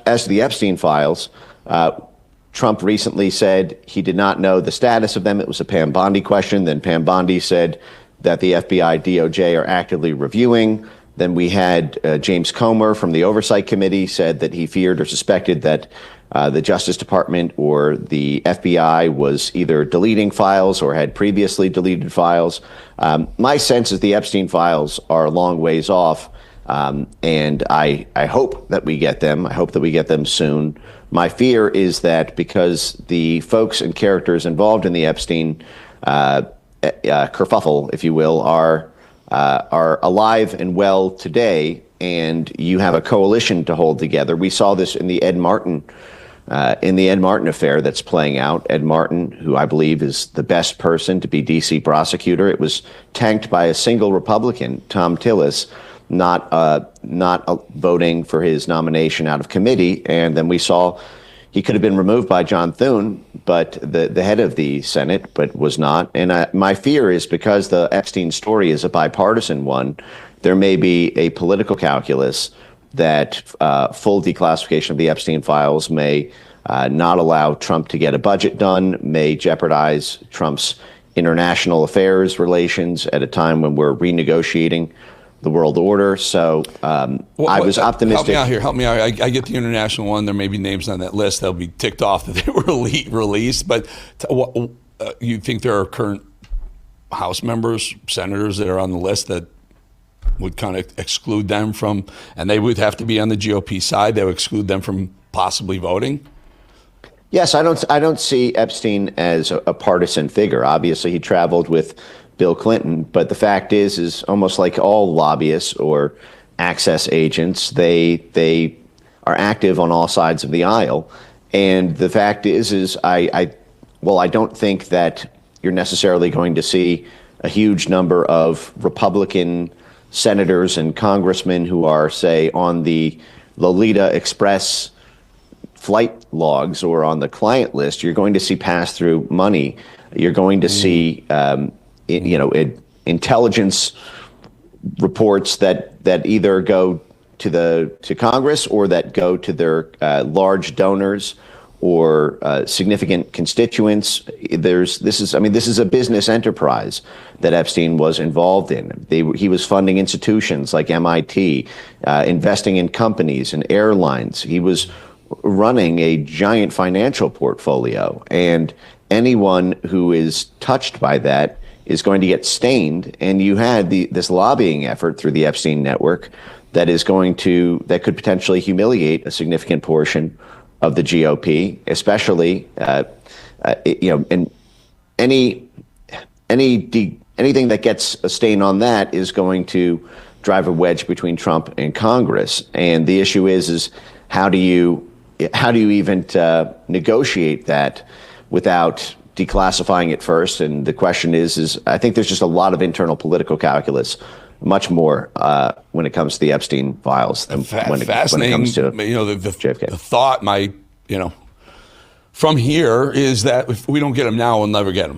as to the Epstein files, Trump recently said he did not know the status of them. It was a Pam Bondi question. Then Pam Bondi said that the FBI, DOJ are actively reviewing. Then we had James Comer from the Oversight Committee said that he feared or suspected that the Justice Department or the FBI was either deleting files or had previously deleted files. My sense is the Epstein files are a long ways off, and I hope that we get them. I hope that we get them soon. My fear is that because the folks and characters involved in the Epstein kerfuffle, if you will, are alive and well today, and you have a coalition to hold together. We saw this in the Ed Martin affair that's playing out. Ed Martin, who I believe is the best person to be D.C. prosecutor, it was tanked by a single Republican, Tom Tillis, not voting for his nomination out of committee. And then we saw he could have been removed by John Thune, but the head of the Senate, but was not. And my fear is because the Epstein story is a bipartisan one, there may be a political calculus that full declassification of the Epstein files may not allow Trump to get a budget done, may jeopardize Trump's international affairs relations at a time when we're renegotiating the world order. So I was optimistic. Help me out. I get the international one. There may be names on that list. They'll be ticked off that they were released. But you think there are current House members, senators that are on the list that would kind of exclude them from, and they would have to be on the GOP side, they would exclude them from possibly voting? Yes, I don't see Epstein as a partisan figure. Obviously, he traveled with Bill Clinton, but the fact is almost like all lobbyists or access agents, they are active on all sides of the aisle. And the fact is I don't think that you're necessarily going to see a huge number of Republican senators and congressmen who are, say, on the Lolita Express flight logs or on the client list. You're going to see pass-through money. You're going to see intelligence reports that either go to Congress or that go to their large donors or significant constituents. This is a business enterprise that Epstein was involved in. He was funding institutions like MIT, investing in companies and airlines. He was running a giant financial portfolio, and anyone who is touched by that is going to get stained. And you had this lobbying effort through the Epstein network that could potentially humiliate a significant portion of the GOP, especially and anything that gets a stain on that is going to drive a wedge between Trump and Congress. And the issue is how do you even negotiate that without declassifying it first? And the question is I think there's just a lot of internal political calculus, much more when it comes to the Epstein files than when it comes to JFK. The thought from here is that if we don't get him now, we'll never get him.